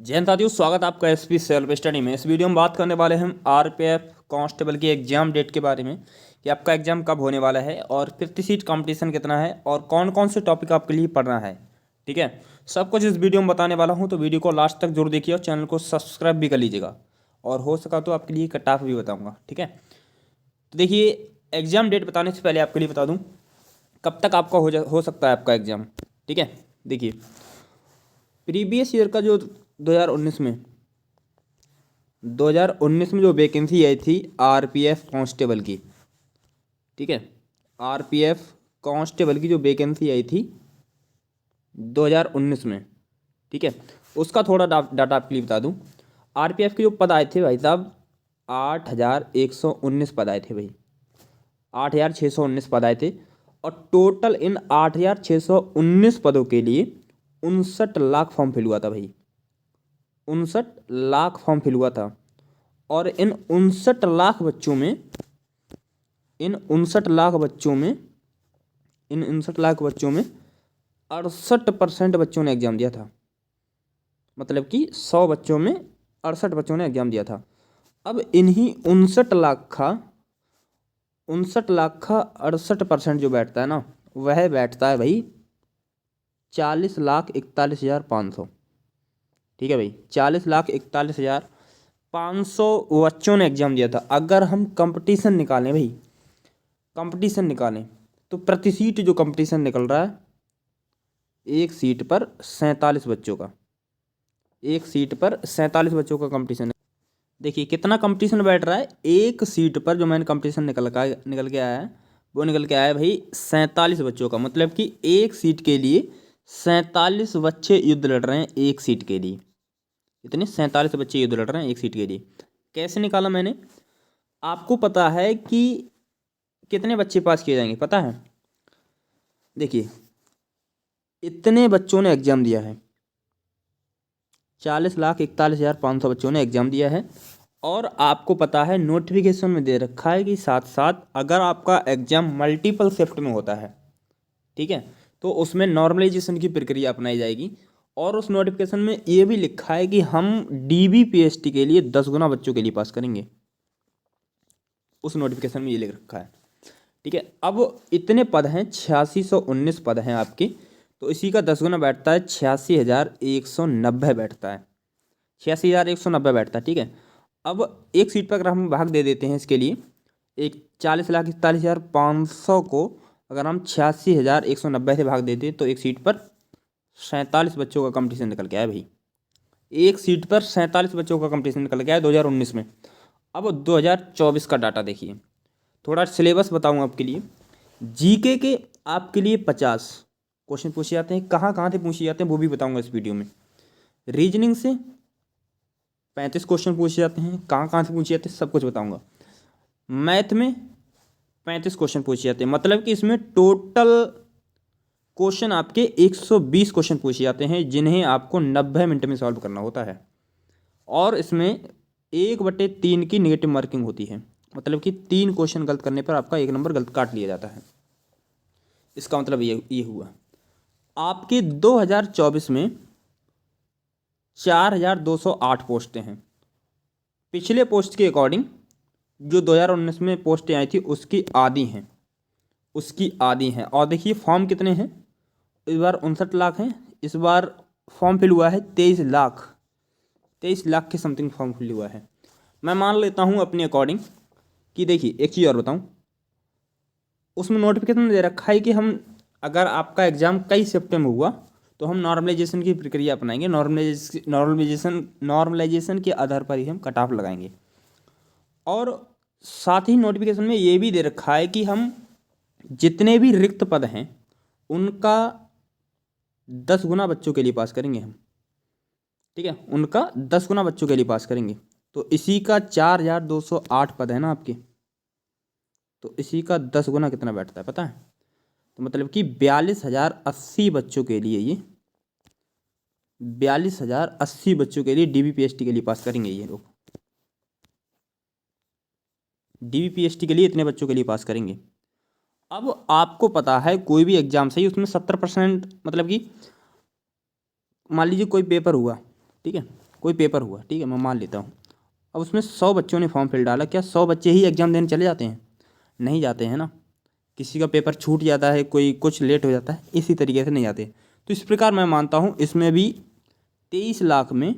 जय हिंद साथियों, स्वागत है आपका एसपी सेल्फ स्टडी में। इस वीडियो में बात करने वाले हैं आरपीएफ कांस्टेबल की एग्जाम डेट के बारे में कि आपका एग्जाम कब होने वाला है और प्रति सीट कंपटीशन कितना है और कौन कौन से टॉपिक आपके लिए पढ़ना है। ठीक है, सब कुछ इस वीडियो में बताने वाला हूं, तो वीडियो को लास्ट तक जरूर देखिए और चैनल को सब्सक्राइब भी कर लीजिएगा और हो सका तो आपके लिए कट ऑफ भी बताऊँगा। ठीक है, तो देखिए, एग्जाम डेट बताने से पहले आपके लिए बता दूँ कब तक आपका हो सकता है आपका एग्ज़ाम। ठीक है, देखिए, प्रीवियस ईयर का जो 2019 में जो वैकेंसी आई थी आरपीएफ कांस्टेबल की, ठीक है, आरपीएफ कांस्टेबल की जो वैकेंसी आई थी 2019 में, ठीक है, उसका थोड़ा डाटा आपके लिए बता दूं। आरपीएफ के जो पद आए थे भाई साहब, 8,119 पद आए थे भाई, 8,619 पद आए थे और टोटल इन 8,619 पदों के लिए 59 लाख फॉर्म फिल हुआ था भाई, 59 लाख फॉर्म फिल हुआ था। और इन 59 लाख बच्चों में 68% बच्चों ने एग्ज़ाम दिया था। मतलब कि 100 बच्चों में 68 बच्चों ने एग्ज़ाम दिया था। अब इन्हीं 59 लाख का 68% जो बैठता है ना, वह बैठता है भाई 40,41,500। ठीक है भाई, 40,41,500 बच्चों ने एग्ज़ाम दिया था। अगर हम कंपटीशन निकालें भाई, कंपटीशन निकालें तो प्रति सीट जो कंपटीशन निकल रहा है, एक सीट पर 47 बच्चों का, एक सीट पर 47 बच्चों का कंपटीशन। देखिए कितना कंपटीशन बैठ रहा है, एक सीट पर जो मैंने कंपटीशन निकल के आया है, वो निकल के आया है भाई 47 बच्चों का। मतलब कि एक सीट के लिए 47 बच्चे युद्ध लड़ रहे हैं एक सीट के लिए। इतने 47 बच्चे युद्ध लड़ रहे हैं एक सीट के लिए। कैसे निकाला मैंने, आपको पता है कि कितने बच्चे पास किए जाएंगे, पता है? देखिए, इतने बच्चों ने एग्ज़ाम दिया है, 40,41,500 बच्चों ने एग्ज़ाम दिया है। और आपको पता है नोटिफिकेशन में दे रखा है कि साथ साथ अगर आपका एग्ज़ाम मल्टीपल शिफ्ट में होता है, ठीक है, तो उसमें नॉर्मलाइजेशन की प्रक्रिया अपनाई जाएगी। और उस नोटिफिकेशन में ये भी लिखा है कि हम डीबीपीएसटी के लिए 10 गुना बच्चों के लिए पास करेंगे। उस नोटिफिकेशन में ये लिख रखा है। ठीक है, अब इतने पद हैं, 8619 पद हैं आपके, तो इसी का 10 गुना बैठता है 86,190 बैठता है, 86,190 बैठता है। ठीक है, अब एक सीट पर अगर हम भाग दे देते हैं इसके लिए, एक 40,41,500 को अगर हम 86,190 से भाग देते हैं तो एक सीट पर 47 बच्चों का कंपटीशन निकल के आया भाई। एक सीट पर 47 बच्चों का कंपटीशन निकल के आया 2019 में। अब 2024 का डाटा देखिए, थोड़ा सिलेबस बताऊँ आपके लिए। जीके के आपके लिए 50 क्वेश्चन पूछे जाते हैं, कहाँ कहाँ से पूछे जाते हैं वो भी बताऊँगा इस वीडियो में। रीजनिंग से 35 क्वेश्चन पूछे जाते हैं, कहाँ कहाँ से पूछे जाते हैं सब कुछ बताऊँगा। मैथ में 35 क्वेश्चन पूछे जाते हैं, मतलब कि इसमें टोटल क्वेश्चन आपके 120 क्वेश्चन पूछे जाते हैं, जिन्हें आपको 90 मिनट में सॉल्व करना होता है। और इसमें 1/3 की नेगेटिव मार्किंग होती है, मतलब कि 3 क्वेश्चन गलत करने पर आपका 1 नंबर गलत काट लिया जाता है। इसका मतलब ये हुआ आपके 2024 में 4,208 पोस्टें हैं। पिछले पोस्ट के अकॉर्डिंग जो 2019 में पोस्टें आई थी उसकी आधी हैं। और देखिए फॉर्म कितने हैं, इस बार 59 लाख हैं, इस बार फॉर्म फिल हुआ है 23 लाख के समथिंग फॉर्म फिल हुआ है। मैं मान लेता हूँ अपने अकॉर्डिंग कि देखिए, एक चीज़ और बताऊँ, उसमें नोटिफिकेशन दे रखा है कि हम अगर आपका एग्ज़ाम कई शिफ्ट में हुआ तो हम नॉर्मलाइजेशन की प्रक्रिया अपनाएंगे, नॉर्मलाइजेशन के आधार पर ही हम कट ऑफ लगाएंगे। और साथ ही नोटिफिकेशन में ये भी दे रखा है कि हम जितने भी रिक्त पद हैं उनका 10 गुना बच्चों के लिए पास करेंगे हम। ठीक है, उनका 10 गुना बच्चों के लिए पास करेंगे। तो इसी का 4,208 पद है ना आपके, तो इसी का 10 गुना कितना बैठता है पता है? तो मतलब कि 42,080 बच्चों के लिए, ये 42,080 बच्चों के लिए डीबीपीएसटी के लिए पास करेंगे ये लोग। डीबीपीएसटी के लिए इतने बच्चों के लिए पास करेंगे। अब आपको पता है कोई भी एग्जाम सही, उसमें 70%, मतलब कि मान लीजिए कोई पेपर हुआ, ठीक है, कोई पेपर हुआ, ठीक है, मैं मान लेता हूँ। अब उसमें 100 बच्चों ने फॉर्म फिल डाला, क्या 100 बच्चे ही एग्ज़ाम देने चले जाते हैं? नहीं जाते हैं ना, किसी का पेपर छूट जाता है, कोई कुछ लेट हो जाता है, इसी तरीके से नहीं जाते। तो इस प्रकार मैं मानता हूँ इसमें भी 23 लाख में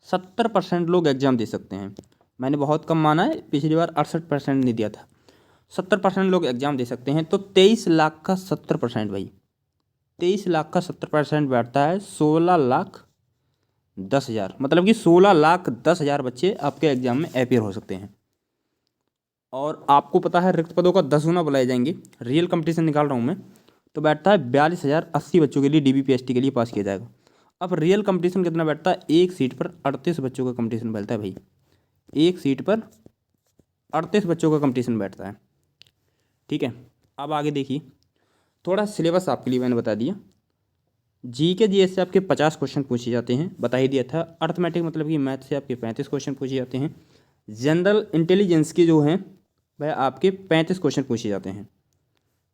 70% लोग एग्ज़ाम दे सकते हैं। मैंने बहुत कम माना है, पिछली बार 68% नहीं दिया था। 70% लोग एग्ज़ाम दे सकते हैं, तो 23 लाख का 70% भाई, 23 लाख का 70% बैठता है 16,10,000, मतलब कि 16,10,000 बच्चे आपके एग्ज़ाम में अपीयर हो सकते हैं। और आपको पता है रिक्त पदों का 10 गुना बुलाए जाएंगे। रियल कंपटीशन निकाल रहा हूँ मैं, तो बैठता है 42,080 बच्चों के लिए DBPST के लिए पास किया जाएगा। अब रियल कंपटीशन कितना बैठता है? एक सीट पर 38 बच्चों का कंपटीशन बैठता है भाई, एक सीट पर 38 बच्चों का कंपटीशन बैठता है, ठीक है। अब आगे देखिए, थोड़ा सिलेबस आपके लिए मैंने बता दिया। GK GS से आपके 50 क्वेश्चन पूछे जाते हैं, बता ही दिया था। अर्थमेटिक मतलब कि मैथ से आपके 35 क्वेश्चन पूछे जाते हैं। जनरल इंटेलिजेंस के जो हैं वह आपके 35 क्वेश्चन पूछे जाते हैं,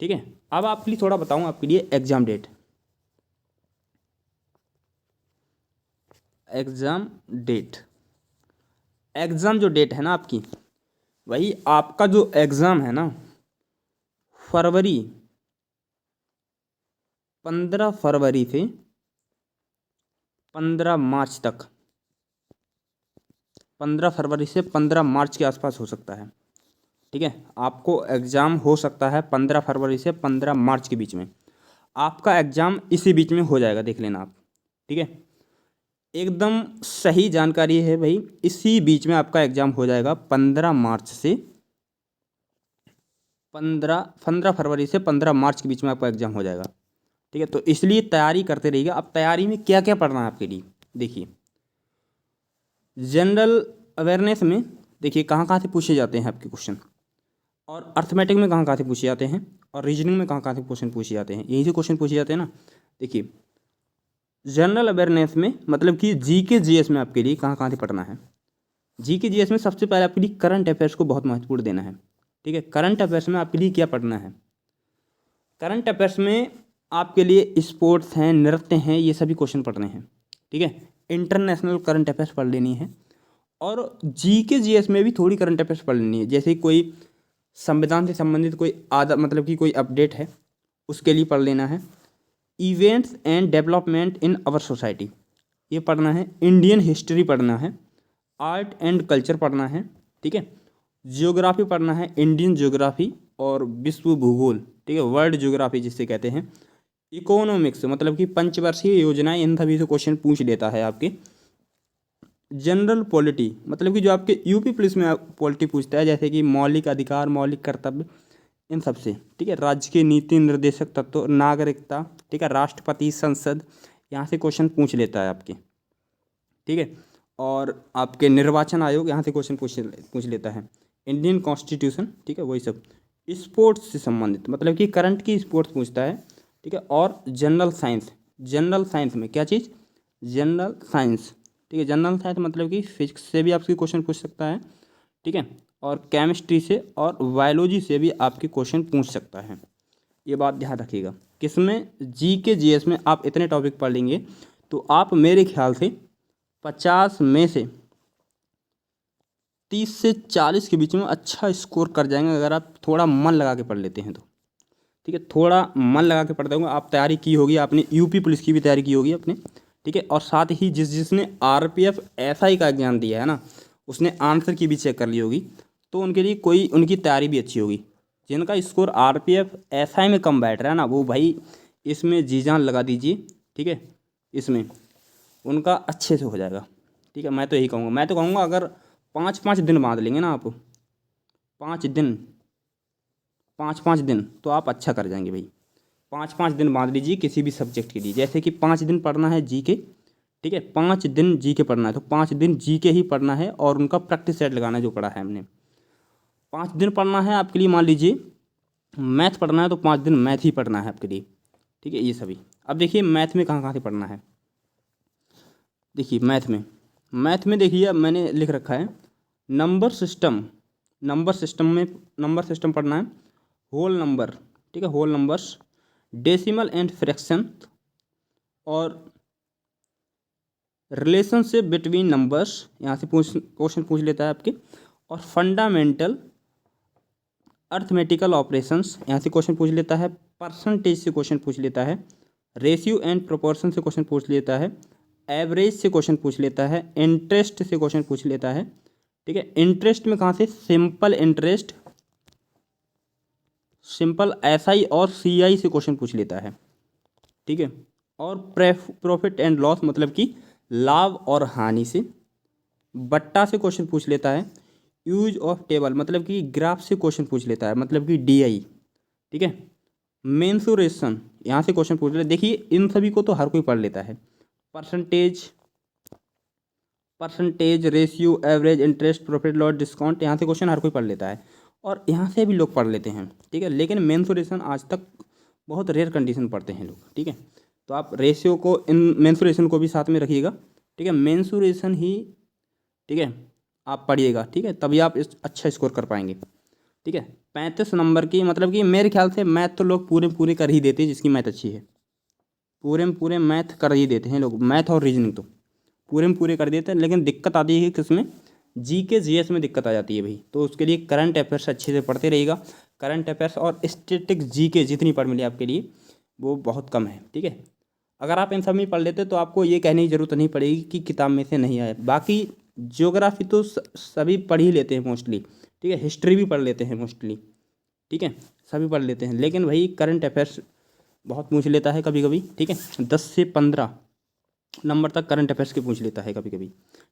ठीक है। अब आपके लिए थोड़ा बताऊं, आपके लिए exam date, exam date, exam जो डेट है ना आपकी, वही आपका जो एग्ज़ाम है ना, फरवरी 15 फरवरी से 15 मार्च तक, 15 फरवरी से 15 मार्च के आसपास हो सकता है, ठीक है। आपको एग्ज़ाम हो सकता है 15 फरवरी से 15 मार्च के बीच में, आपका एग्ज़ाम इसी बीच में हो जाएगा, देख लेना आप, ठीक है। एकदम सही जानकारी है भाई, इसी बीच में आपका एग्ज़ाम हो जाएगा 15 मार्च से 15 फरवरी से 15 मार्च के बीच में आपका एग्ज़ाम हो जाएगा, ठीक है। तो इसलिए तैयारी करते रहिएगा। अब तैयारी में क्या क्या पढ़ना है आपके लिए, देखिए जनरल अवेयरनेस में देखिए कहाँ कहाँ से पूछे जाते हैं आपके क्वेश्चन, और अर्थमेटिक में कहाँ कहाँ से पूछे जाते हैं, और रीजनिंग में कहाँ कहाँ से क्वेश्चन पूछे जाते हैं, यही से क्वेश्चन पूछे जाते हैं ना। देखिए जनरल अवेयरनेस में मतलब कि GK GS में आपके लिए कहाँ कहाँ से पढ़ना है। GK GS में सबसे पहले आपके लिए करंट अफेयर्स को बहुत महत्वपूर्ण देना है, ठीक है। करंट अफेयर्स में आपके लिए क्या पढ़ना है? करंट अफेयर्स में आपके लिए स्पोर्ट्स हैं, नृत्य हैं, ये सभी क्वेश्चन पढ़ने हैं, ठीक है। इंटरनेशनल करंट अफेयर्स पढ़ लेनी है, और GK GS में भी थोड़ी करंट अफेयर्स पढ़ लेनी है। जैसे कोई संविधान से संबंधित कोई मतलब कि कोई अपडेट है, उसके लिए पढ़ लेना है। Events and development in our society, ये पढ़ना है। इंडियन हिस्ट्री पढ़ना है। आर्ट एंड कल्चर पढ़ना है, ठीक है। जियोग्राफी पढ़ना है, इंडियन जियोग्राफी और विश्व भूगोल, ठीक है, वर्ल्ड जियोग्राफी जिससे कहते हैं। इकोनॉमिक्स मतलब कि पंचवर्षीय योजनाएं, इन सभी से क्वेश्चन पूछ लेता है आपके। जनरल पॉलिटी मतलब कि जो आपके यूपी पुलिस में पॉलिटी पूछता है, जैसे कि मौलिक अधिकार, मौलिक कर्तव्य, इन सब से, ठीक है। राज्य के नीति निर्देशक तत्व, नागरिकता, ठीक है, राष्ट्रपति, संसद, यहाँ से क्वेश्चन पूछ लेता है आपके, ठीक है। और आपके निर्वाचन आयोग, यहाँ से क्वेश्चन पूछ लेता है। इंडियन कॉन्स्टिट्यूशन, ठीक है, वही सब। स्पोर्ट्स से संबंधित मतलब कि करंट की स्पोर्ट्स पूछता है, ठीक है। और जनरल साइंस, जनरल साइंस में क्या चीज़? जनरल साइंस, ठीक है। जनरल साइंस मतलब कि फिजिक्स से भी आपसे क्वेश्चन पूछ सकता है, ठीक है। और केमिस्ट्री से और बायोलॉजी से भी आपके क्वेश्चन पूछ सकता है, ये बात ध्यान रखिएगा। किसमें? GK GS में आप इतने टॉपिक पढ़ लेंगे तो आप मेरे ख्याल से 50 में से 30 से 40 के बीच में अच्छा स्कोर कर जाएंगे, अगर आप थोड़ा मन लगा के पढ़ लेते हैं तो, ठीक है। थोड़ा मन लगा के पढ़ते होंगे, आप तैयारी की होगी, आपने यूपी पुलिस की भी तैयारी की होगी अपने, ठीक है। और साथ ही जिसने RPF SI का एग्जाम दिया है ना, उसने आंसर की भी चेक कर ली होगी, तो उनके लिए कोई उनकी तैयारी भी अच्छी होगी। जिनका स्कोर RPF SI में कम बैठ रहा है ना, वो भाई इसमें जी जान लगा दीजिए, ठीक है। इसमें उनका अच्छे से हो जाएगा, ठीक है। मैं तो यही कहूँगा, मैं तो कहूँगा अगर 5-5 दिन बांध लेंगे ना आप, 5 दिन, 5-5 दिन, तो आप अच्छा कर जाएंगे भाई। 5-5 दिन बांध लीजिए किसी भी सब्जेक्ट के लिए। जैसे कि 5 दिन पढ़ना है GK, ठीक है, 5 दिन GK पढ़ना है, तो 5 दिन GK ही पढ़ना है, और उनका प्रैक्टिस सेट लगाना है जो पढ़ा है हमने। 5 दिन पढ़ना है आपके लिए, मान लीजिए मैथ पढ़ना है तो 5 दिन मैथ ही पढ़ना है आपके लिए, ठीक है, ये सभी। अब देखिए मैथ में कहाँ कहाँ से पढ़ना है। देखिए मैथ में देखिए अब मैंने लिख रखा है नंबर सिस्टम, नंबर सिस्टम में नंबर सिस्टम पढ़ना है। होल नंबर, ठीक है, whole numbers, decimal and fraction, और रिलेशनशिप बिटवीन नंबर्स यहाँ से क्वेश्चन पूछ लेता है आपके, और फंडामेंटल अर्थमेटिकल ऑपरेशंस यहाँ से क्वेश्चन पूछ लेता है, परसेंटेज से क्वेश्चन पूछ लेता है, रेशियो एंड प्रोपोर्शन से क्वेश्चन पूछ लेता है, एवरेज से क्वेश्चन पूछ लेता है, इंटरेस्ट से क्वेश्चन पूछ लेता है। ठीक है, इंटरेस्ट में कहाँ से, सिंपल इंटरेस्ट, सिंपल एसआई और सीआई से क्वेश्चन पूछ लेता है। ठीक है, और प्रॉफिट एंड लॉस मतलब कि लाभ और हानि से, बट्टा से क्वेश्चन पूछ लेता है, यूज ऑफ टेबल मतलब कि ग्राफ से क्वेश्चन पूछ लेता है मतलब कि डीआई। ठीक है, मेंसुरेशन यहाँ से क्वेश्चन पूछ लेता है। देखिए इन सभी को तो हर कोई पढ़ लेता है, percentage, ratio, average, interest, profit loss, discount, यहाँ से क्वेश्चन हर कोई पढ़ लेता है और यहाँ से भी लोग पढ़ लेते हैं। ठीक है, लेकिन मेंसुरेशन आज तक बहुत रेयर कंडीशन पढ़ते हैं लोग। ठीक है, तो आप रेशियो को, इन मेंसुरेशन को भी साथ में रखिएगा। ठीक है, मेंसुरेशन ही, ठीक है, आप पढ़िएगा। ठीक है, तभी आप अच्छा स्कोर कर पाएंगे। ठीक है, 35 नंबर की, मतलब कि मेरे ख्याल से मैथ तो लोग पूरे कर ही देते हैं, जिसकी मैथ अच्छी है पूरे मैथ कर ही देते हैं लोग, मैथ और रीजनिंग तो पूरे कर देते हैं। लेकिन दिक्कत आती है किसमें, जीके जीएस में दिक्कत आ जाती है भाई। तो उसके लिए करंट अफेयर्स अच्छे से पढ़ते रहिएगा। करंट अफेयर्स और स्टैटिक जीके जितनी पढ़ मिली आपके लिए वो बहुत कम है। ठीक है, अगर आप इन सब में पढ़ लेते तो आपको ये कहने की ज़रूरत नहीं पड़ेगी कि किताब में से नहीं आए। बाकी ज्योग्राफी तो सभी पढ़ ही लेते हैं मोस्टली। ठीक है, हिस्ट्री भी पढ़ लेते हैं मोस्टली। ठीक है, सभी पढ़ लेते हैं, लेकिन भाई करंट अफेयर्स बहुत पूछ लेता है कभी कभी। ठीक है, 10 से 15 नंबर तक करंट अफेयर्स के पूछ लेता है कभी कभी।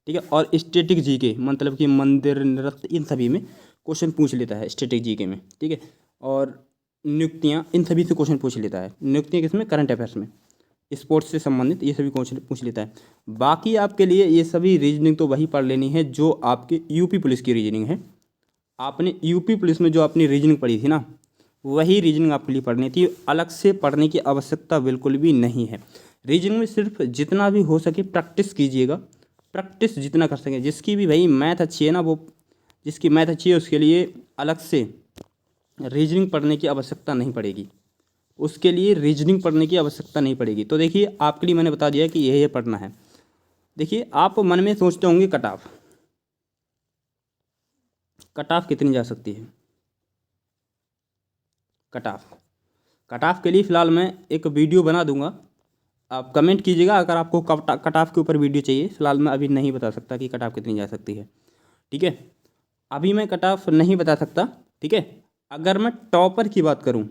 ठीक है, और स्टैटिक जीके मतलब कि मंदिर, नृत्य, इन सभी में क्वेश्चन पूछ लेता है स्टैटिक जीके में। ठीक है, और नियुक्तियाँ, इन सभी से क्वेश्चन पूछ लेता है। नियुक्तियाँ किसमें, करंट अफेयर्स में, स्पोर्ट्स से संबंधित ये सभी क्वेश्चन पूछ लेता है। बाकी आपके लिए ये सभी रीजनिंग तो वही पढ़ लेनी है जो आपके यूपी पुलिस की रीजनिंग है। आपने यूपी पुलिस में जो अपनी रीजनिंग पढ़ी थी ना, वही रीजनिंग आपके लिए पढ़नी थी। अलग से पढ़ने की आवश्यकता बिल्कुल भी नहीं है। रीजनिंग में सिर्फ जितना भी हो सके प्रैक्टिस कीजिएगा, प्रैक्टिस जितना कर सकें। जिसकी भी भाई मैथ अच्छी है ना, वो जिसकी मैथ अच्छी है उसके लिए अलग से रीजनिंग पढ़ने की आवश्यकता नहीं पड़ेगी, उसके लिए रीजनिंग पढ़ने की आवश्यकता नहीं पड़ेगी। तो देखिए आपके लिए मैंने बता दिया कि ये पढ़ना है। देखिए आप मन में सोचते होंगे कट ऑफ कितनी जा सकती है। कट ऑफ के लिए फ़िलहाल मैं एक वीडियो बना दूंगा, आप कमेंट कीजिएगा अगर आपको कट ऑफ के ऊपर वीडियो चाहिए। फ़िलहाल मैं अभी नहीं बता सकता कि कट ऑफ कितनी जा सकती है। ठीक है, अभी मैं कट ऑफ नहीं बता सकता। ठीक है, अगर मैं टॉपर की बात करूं,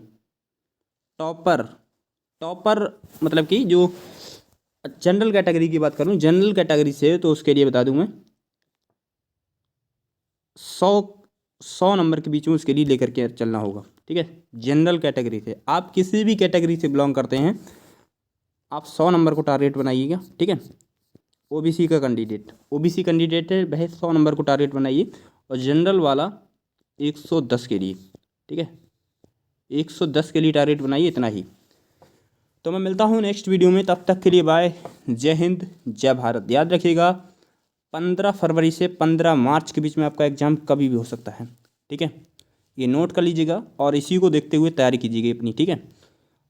टॉपर मतलब कि जो जनरल कैटेगरी की बात करूं, जनरल कैटेगरी से, तो उसके लिए बता दूं मैं 100 नंबर के बीच में उसके लिए लेकर के चलना होगा। ठीक है, जनरल कैटेगरी से, आप किसी भी कैटेगरी से बिलोंग करते हैं, आप 100 नंबर को टारगेट बनाइएगा। ठीक है, ओबीसी कैंडिडेट है वह 100 नंबर को टारगेट बनाइए, और जनरल वाला 110 के लिए। ठीक है, 110 के लिए टारगेट बनाइए, इतना ही। तो मैं मिलता हूँ नेक्स्ट वीडियो में, तब तक के लिए बाय, जय हिंद, जय भारत। याद रखिएगा 15 फरवरी से 15 मार्च के बीच में आपका एग्ज़ाम कभी भी हो सकता है। ठीक है, ये नोट कर लीजिएगा और इसी को देखते हुए तैयारी कीजिएगा अपनी। ठीक है,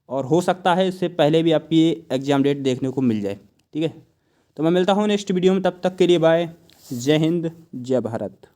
और हो सकता है इससे पहले भी आपकी एग्ज़ाम डेट देखने को मिल जाए। ठीक है, तो मैं मिलता हूँ नेक्स्ट वीडियो में, तब तक के लिए बाय, जय हिंद, जय भारत।